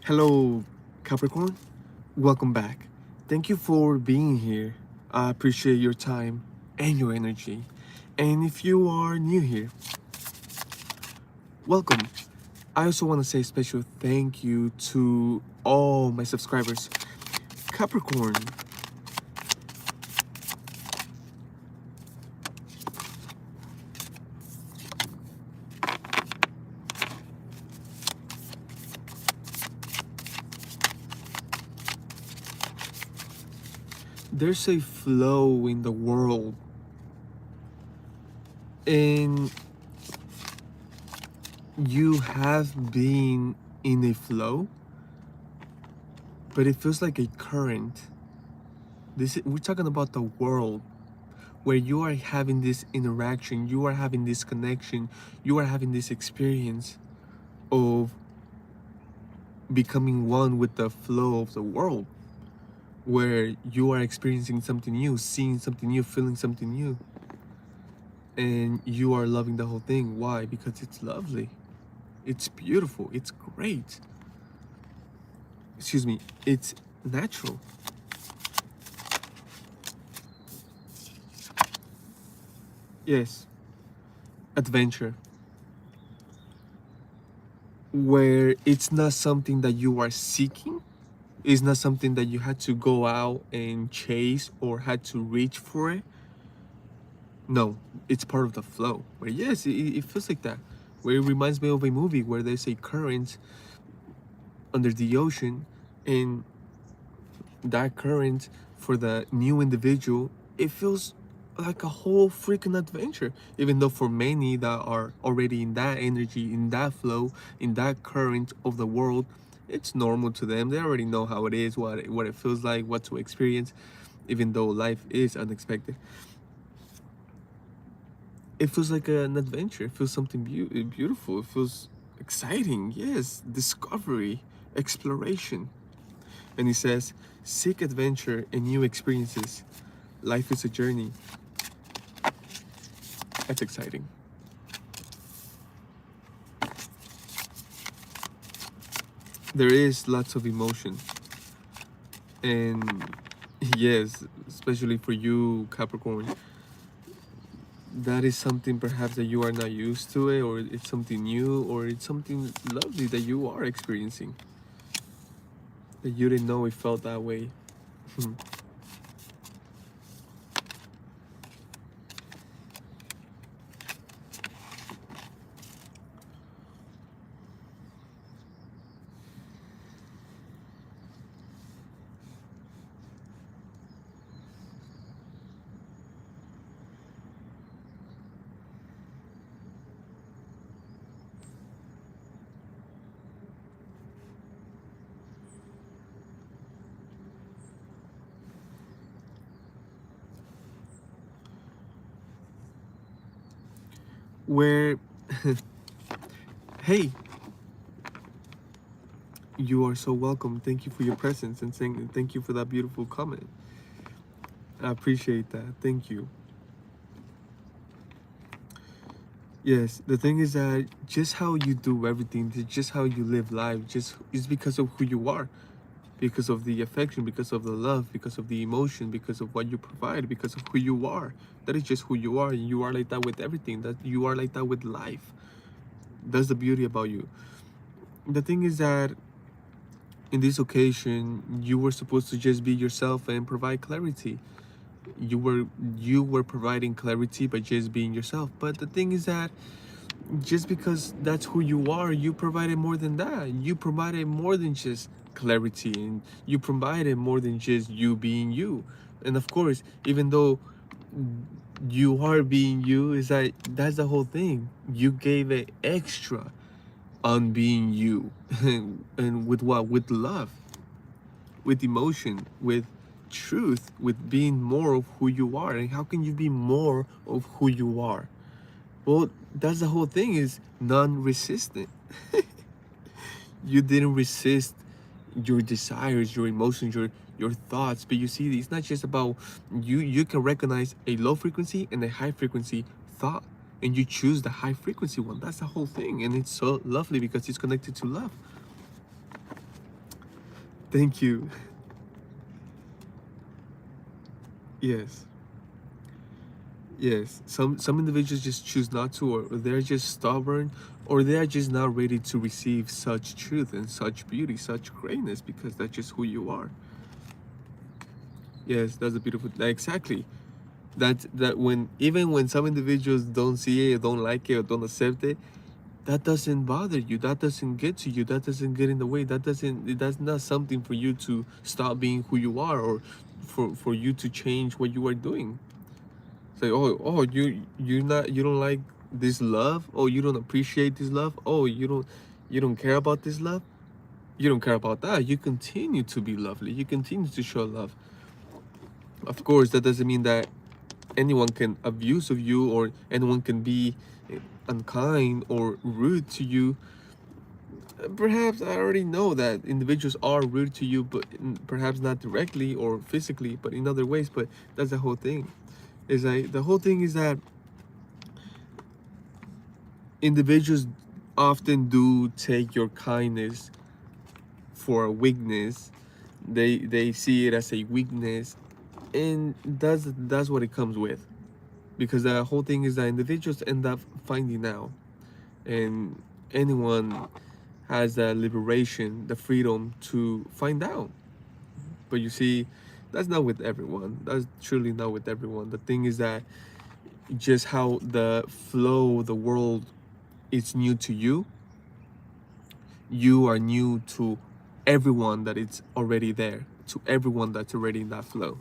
Hello, Capricorn. Welcome back. Thank you for being here. I appreciate your time and your energy. And if you are new here, welcome. I also want to say a special thank you to all my subscribers. Capricorn, there's a flow in the world, and you have been in a flow, but it feels like a current. We're talking about the world where you are having this interaction, you are having this connection, you are having this experience of becoming one with the flow of the world, where you are experiencing something new, seeing something new, feeling something new, and you are loving the whole thing. Why? Because it's lovely, it's beautiful, it's great. Excuse me, it's natural. Yes, adventure, where it's not something that you are seeking. It's not something that you had to go out and chase or had to reach for it. No, it's part of the flow. Where yes, it feels like that. Where it reminds me of a movie where there's a current under the ocean, and that current for the new individual, it feels like a whole freaking adventure. Even though for many that are already in that energy, in that flow, in that current of the world, it's normal to them. They already know how it is, what it feels like, what to experience, even though life is unexpected. It feels like an adventure. It feels something beautiful. It feels exciting. Yes, discovery, exploration. And he says, seek adventure and new experiences. Life is a journey. That's exciting. There is lots of emotion. And yes, especially for you, Capricorn, that is something perhaps that you are not used to it, or it's something new, or it's something lovely that you are experiencing that you didn't know it felt that way. Where, hey, you are so welcome. Thank you for your presence and saying thank you for that beautiful comment. I appreciate that. Thank you. Yes, the thing is that just how you do everything, just how you live life, just is because of who you are, because of the affection, because of the love, because of the emotion, because of what you provide, because of who you are. That is just who you are, and you are like that with everything. That you are like that with life. That's the beauty about you. The thing is that in this occasion, you were supposed to just be yourself and provide clarity. You were providing clarity by just being yourself. But the thing is that just because that's who you are, you provided more than that. You provided more than just clarity, and you provided more than just you being you. And of course, even though you are being you, is that's the whole thing. You gave it extra on being you, and with what? With love, with emotion, with truth, with being more of who you are. And how can you be more of who you are? Well, that's the whole thing, is non-resistant. You didn't resist your desires, your emotions, your thoughts. But you see, it's not just about you can recognize a low frequency and a high frequency thought, and you choose the high frequency one. That's the whole thing. And it's so lovely because it's connected to love. Thank you. Yes. Yes, some individuals just choose not to, or they're just stubborn, or they are just not ready to receive such truth and such beauty, such greatness, because that's just who you are. Yes, that's a beautiful. Exactly. That when even when some individuals don't see it, or don't like it, or don't accept it, that doesn't bother you. That doesn't get to you. That doesn't get in the way. That doesn't. That's not something for you to stop being who you are, or for you to change what you are doing. Say, oh, you don't like this love. Oh, you don't appreciate this love. Oh, you don't care about this love. You don't care about that. You continue to be lovely. You continue to show love. Of course, that doesn't mean that anyone can abuse of you, or anyone can be unkind or rude to you. Perhaps I already know that individuals are rude to you, but perhaps not directly or physically, but in other ways. But that's the whole thing. Is like the whole thing is that individuals often do take your kindness for a weakness. They see it as a weakness, and that's what it comes with. Because the whole thing is that individuals end up finding out, and anyone has the liberation, the freedom to find out. But you see, that's not with everyone. That's truly not with everyone. The thing is that just how the flow of the world is new to you, you are new to everyone that it's already there, to everyone that's already in that flow.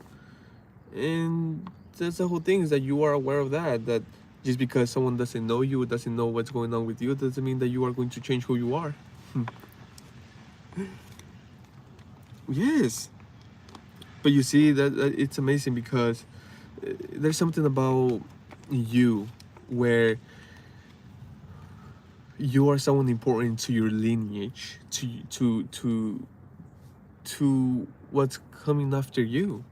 And that's the whole thing, is that you are aware of that just because someone doesn't know you, doesn't know what's going on with you, doesn't mean that you are going to change who you are. Yes. But you see that it's amazing, because there's something about you where you are someone important to your lineage, to what's coming after you.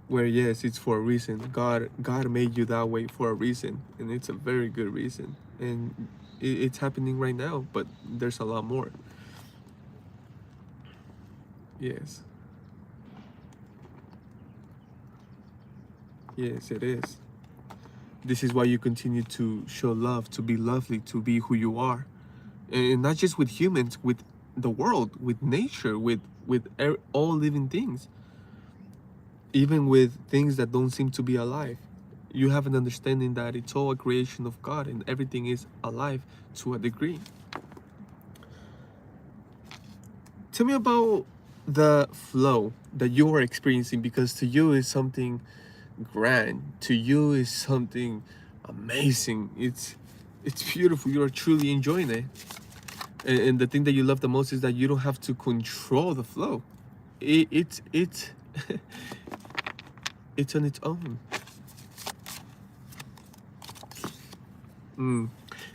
Where yes, it's for a reason. God made you that way for a reason, and it's a very good reason. And it's happening right now, but there's a lot more. Yes. Yes, it is. This is why you continue to show love, to be lovely, to be who you are. And not just with humans, with the world, with nature, with all living things. Even with things that don't seem to be alive. You have an understanding that it's all a creation of God, and everything is alive to a degree. Tell me about the flow that you are experiencing, because to you is something grand. To you is something amazing. It's beautiful. You are truly enjoying it. And the thing that you love the most is that you don't have to control the flow. It's it's on its own.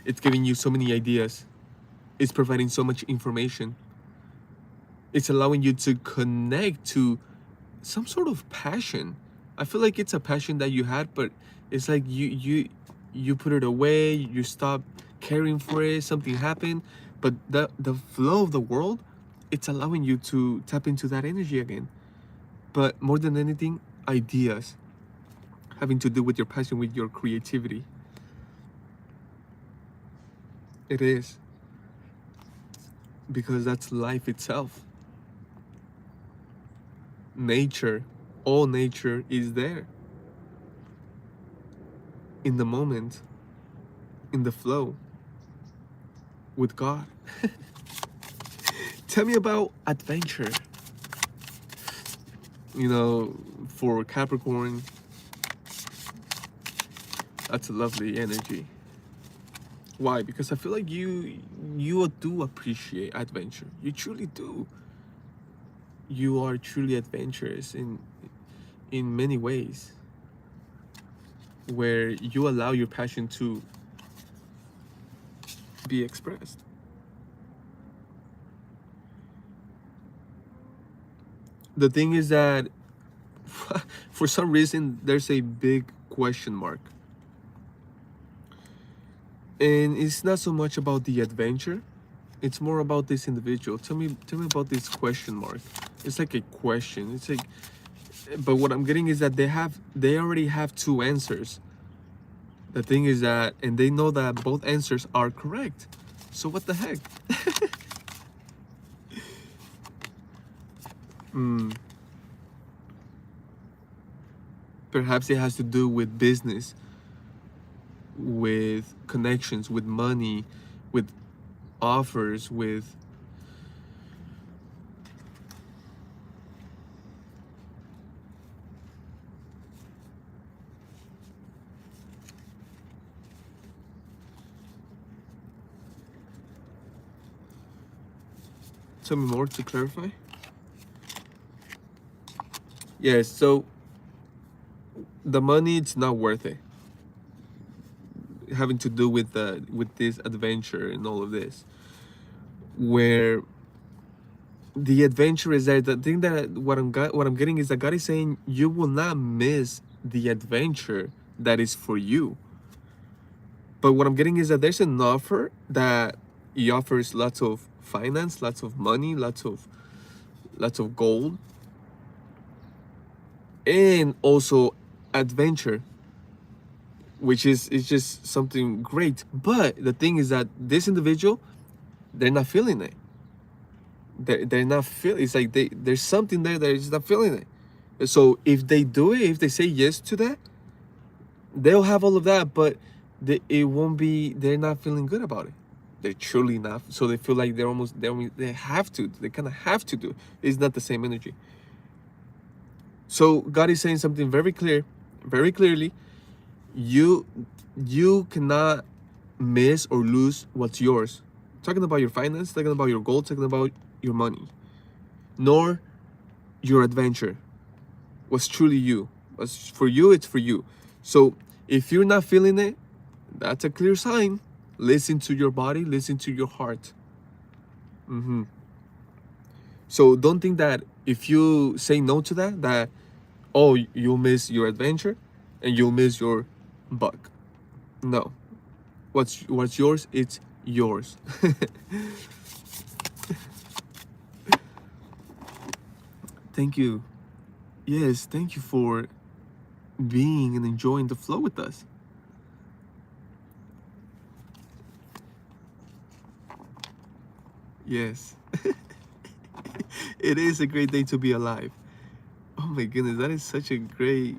It's giving you so many ideas. It's providing so much information. It's allowing you to connect to some sort of passion. I feel like it's a passion that you had, but it's like you put it away, you stop caring for it, something happened, but the flow of the world, it's allowing you to tap into that energy again. But more than anything, ideas having to do with your passion, with your creativity. It is. Because that's life itself. Nature, all nature is there. In the moment, in the flow, with God. Tell me about adventure. You know, for Capricorn, that's a lovely energy. Why? Because I feel like you do appreciate adventure. You truly do. You are truly adventurous in many ways, where you allow your passion to be expressed. The thing is that for some reason there's a big question mark. And it's not so much about the adventure, It's more about this individual. Tell me about this question mark. It's like a question. It's like, but what I'm getting is that they already have two answers. The thing is that, and they know that both answers are correct. So what the heck? Perhaps it has to do with business, with connections, with money, with offers, with tell me more to clarify. Yes, so the money, it's not worth it. Having to do with this adventure and all of this, where the adventure is there. The thing that what I'm getting is that God is saying you will not miss the adventure that is for you. But what I'm getting is that there's an offer that he offers lots of finance, lots of money, lots of gold, and also adventure, which is just something great. But the thing is that this individual, they're not feeling it. They're not feeling. It's like there's something there that is not feeling it. So if they do it, if they say yes to that, they'll have all of that, but it won't be. They're not feeling good about it. They're truly not. So they feel like they have to. They kind of have to do it. It's not the same energy. So God is saying something very clearly. You cannot miss or lose what's yours. Talking about your finance, talking about your goal, talking about your money, nor your adventure. What's truly you. What's for you, it's for you. So if you're not feeling it, that's a clear sign. Listen to your body, listen to your heart. So don't think that if you say no to that oh, you'll miss your adventure and you'll miss your buck. No. What's yours, it's yours. Thank you. Yes, thank you for being and enjoying the flow with us. Yes. It is a great day to be alive. Oh my goodness, that is such a great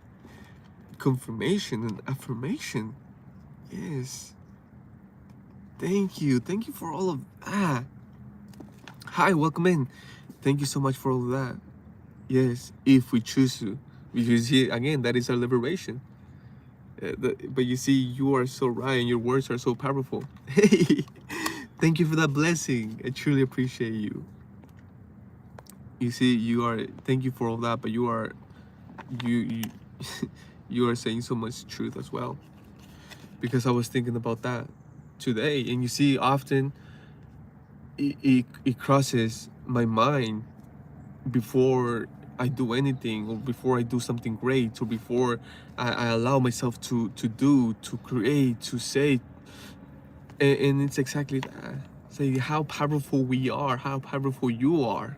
confirmation and affirmation. Yes. Thank you. Thank you for all of that. Hi, welcome in. Thank you so much for all of that. Yes, if we choose to. Because here, again, that is our liberation. But you see, you are so right and your words are so powerful. Hey, thank you for that blessing. I truly appreciate you. You see, thank you for all that, but you are you are saying so much truth as well. Because I was thinking about that today. And you see, often it crosses my mind before I do anything, or before I do something great, or before I allow myself to create, to say. And it's exactly that. Say how powerful we are, how powerful you are.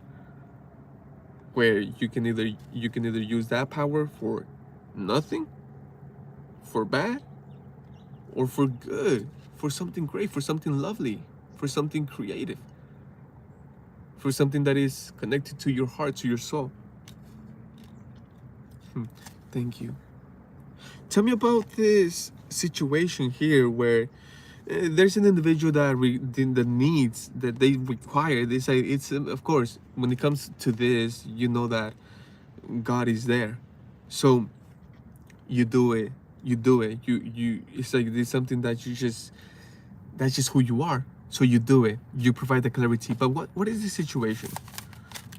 Where you can either use that power for nothing, for bad, or for good, for something great, for something lovely, for something creative, for something that is connected to your heart, to your soul. Thank you. Tell me about this situation here where there's an individual that the needs that they require. They say it's of course, when it comes to this, you know that God is there. So you do it. You it's like there's something that that's just who you are. So you do it. You provide the clarity. But what is the situation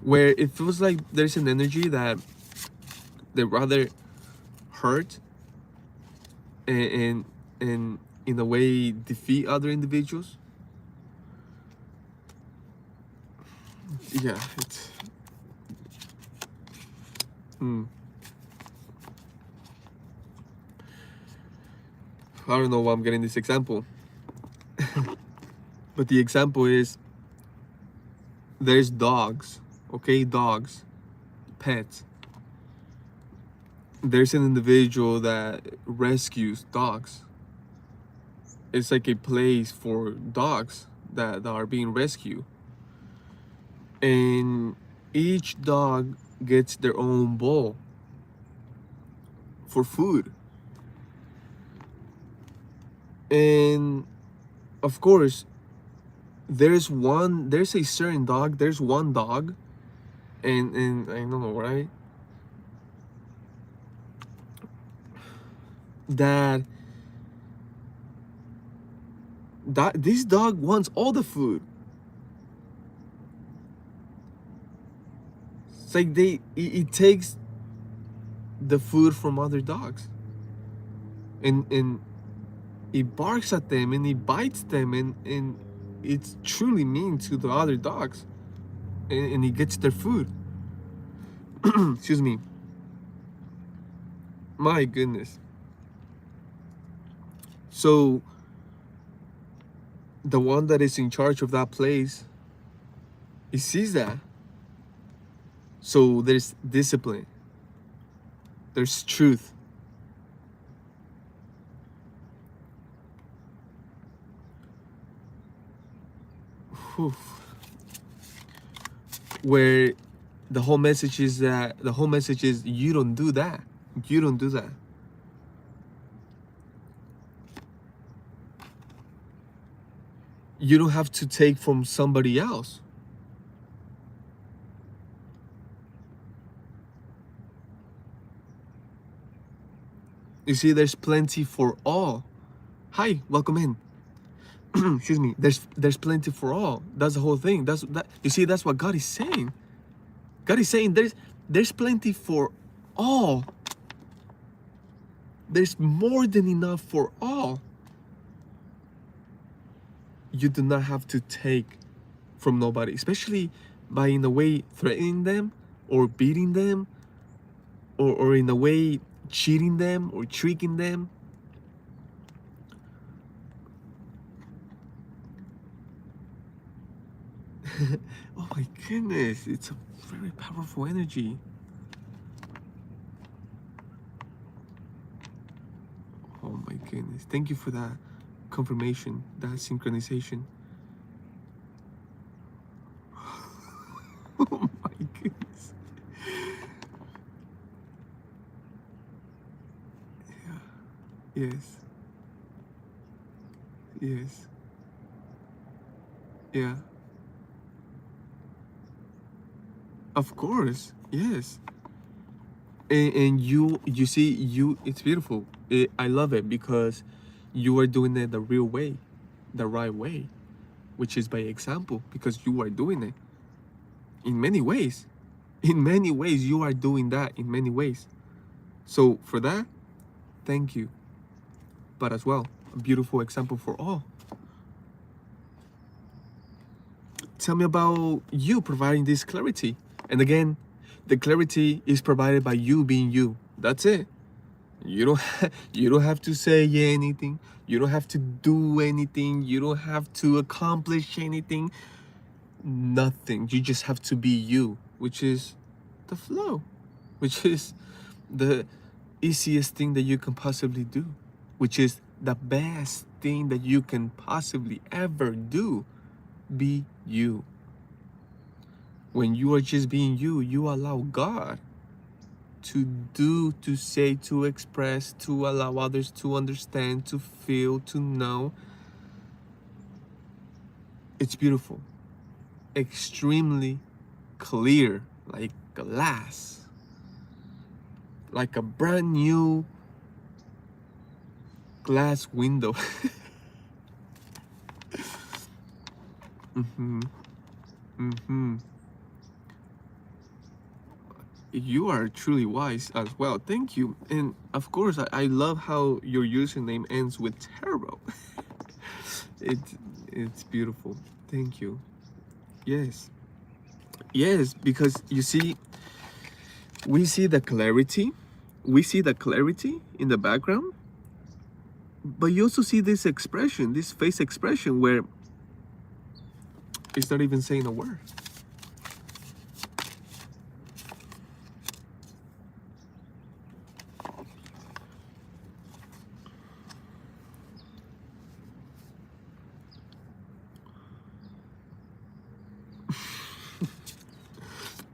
where it feels like there's an energy that they rather hurt and in a way defeat other individuals? Yeah, it's I don't know why I'm getting this example. But the example is there's dogs, okay, dogs, pets. There's an individual that rescues dogs. It's like a place for dogs that are being rescued, and each dog gets their own bowl for food. And of course, there's a certain dog, there's one dog, and I don't know, right, that this dog wants all the food. It's like it takes the food from other dogs, and it barks at them and it bites them, and it's truly mean to the other dogs, and it gets their food. Excuse me. My goodness. So the one that is in charge of that place, he sees that. So there's discipline, there's truth. Whew. Where the whole message is you don't do that. You don't do that. You don't have to take from somebody else. You see, there's plenty for all. Hi, welcome in. Excuse me. There's plenty for all. That's the whole thing. That. You see, that's what God is saying. God is saying there's plenty for all. There's more than enough for all. You do not have to take from nobody, especially by in a way threatening them or beating them, or in a way cheating them or tricking them. Oh my goodness, it's a very powerful energy. Oh my goodness, thank you for that confirmation, that synchronization. Oh my goodness. Yeah. Yes. Yes. Yeah. Of course. Yes. And you see, it's beautiful. I love it because you are doing it the real way, the right way, which is by example, because you are doing it in many ways. In many ways, you are doing that in many ways. So for that, thank you. But as well, a beautiful example for all. Tell me about you providing this clarity. And again, the clarity is provided by you being you. That's it. You don't have to say anything. You don't have to do anything. You don't have to accomplish anything. Nothing. You just have to be you, which is the flow, which is the easiest thing that you can possibly do, which is the best thing that you can possibly ever do. Be you. When you are just being you, you allow God to do, to say, to express, to allow others to understand, to feel, to know. It's beautiful. Extremely clear, like glass. Like a brand new glass window. You are truly wise as well. Thank you. And of course, I love how your username ends with tarot. It's beautiful. Thank you. Yes. Yes, because you see, we see the clarity. We see the clarity in the background. But you also see this expression, this face expression where it's not even saying a word.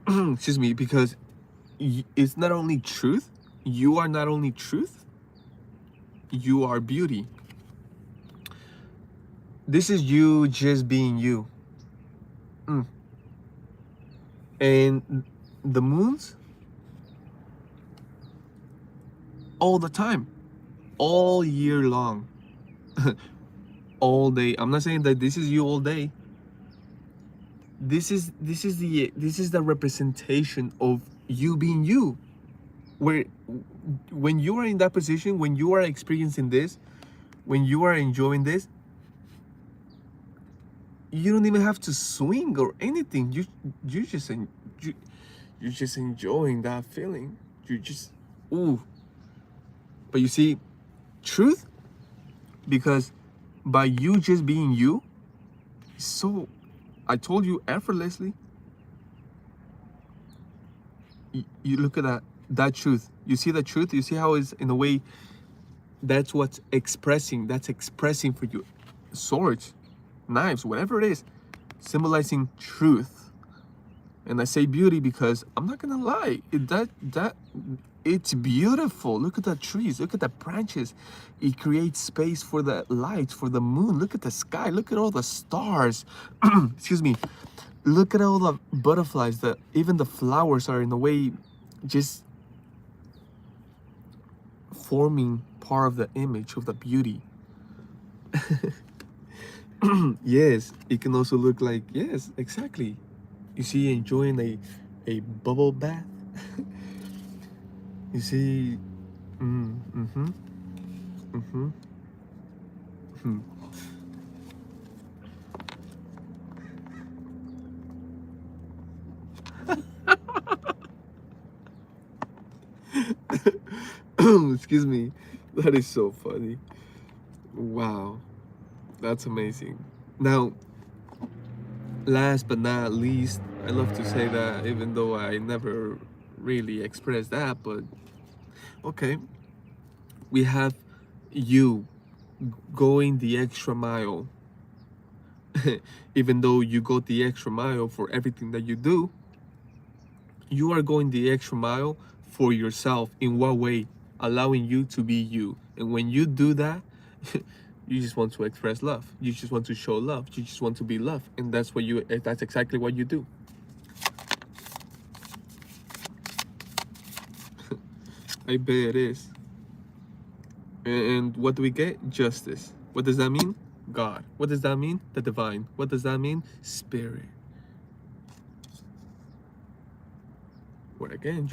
excuse me, because it's not only truth. You are not only truth, you are beauty. This is you just being you. And the moons, all the time, all year long, all day. I'm not saying that this is you all day. This is the representation of you being you. Where when you are in that position, when you are experiencing this, when you are enjoying this, you don't even have to swing or anything. You just you're just enjoying that feeling. You just ooh. But you see, truth, because by you just being you, so I told you effortlessly. You look at that truth. You see the truth. You see how it's in a way. That's what's expressing. That's expressing for you. Swords, knives, whatever it is, symbolizing truth. And I say beauty because I'm not gonna lie. It's beautiful. Look at the trees. Look at the branches. It creates space for the light, for the moon. Look at the sky. Look at all the stars. Excuse me. Look at all the butterflies. Even the flowers are in a way just forming part of the image of the beauty. Yes, it can also look like, yes, exactly. You see, enjoying a bubble bath. You see, excuse me. That is so funny. Wow, that's amazing. Now, last but not least, I love to say that even though I never really expressed that, but okay, we have you going the extra mile. Even though you go the extra mile for everything that you do, you are going the extra mile for yourself. In what way? Allowing you to be you. And when you do that, you just want to express love. You just want to show love. You just want to be loved. And that's exactly what you do. I bet it is. And what do we get? Justice. What does that mean? God. What does that mean? The divine. What does that mean? Spirit. But again,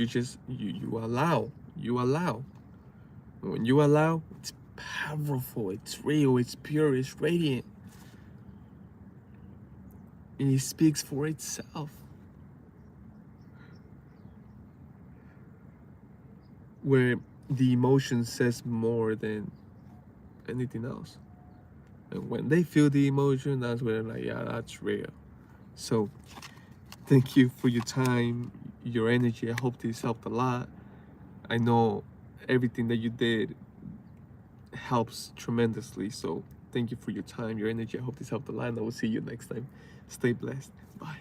you allow. You allow. When you allow, it's powerful, it's real, it's pure, it's radiant. And it speaks for itself. Where the emotion says more than anything else. And when they feel the emotion, that's when they're like, yeah, that's real. So thank you for your time, your energy. I hope this helped a lot. I know everything that you did helps tremendously. So thank you for your time, your energy. I hope this helped a lot, and I will see you next time. Stay blessed. Bye.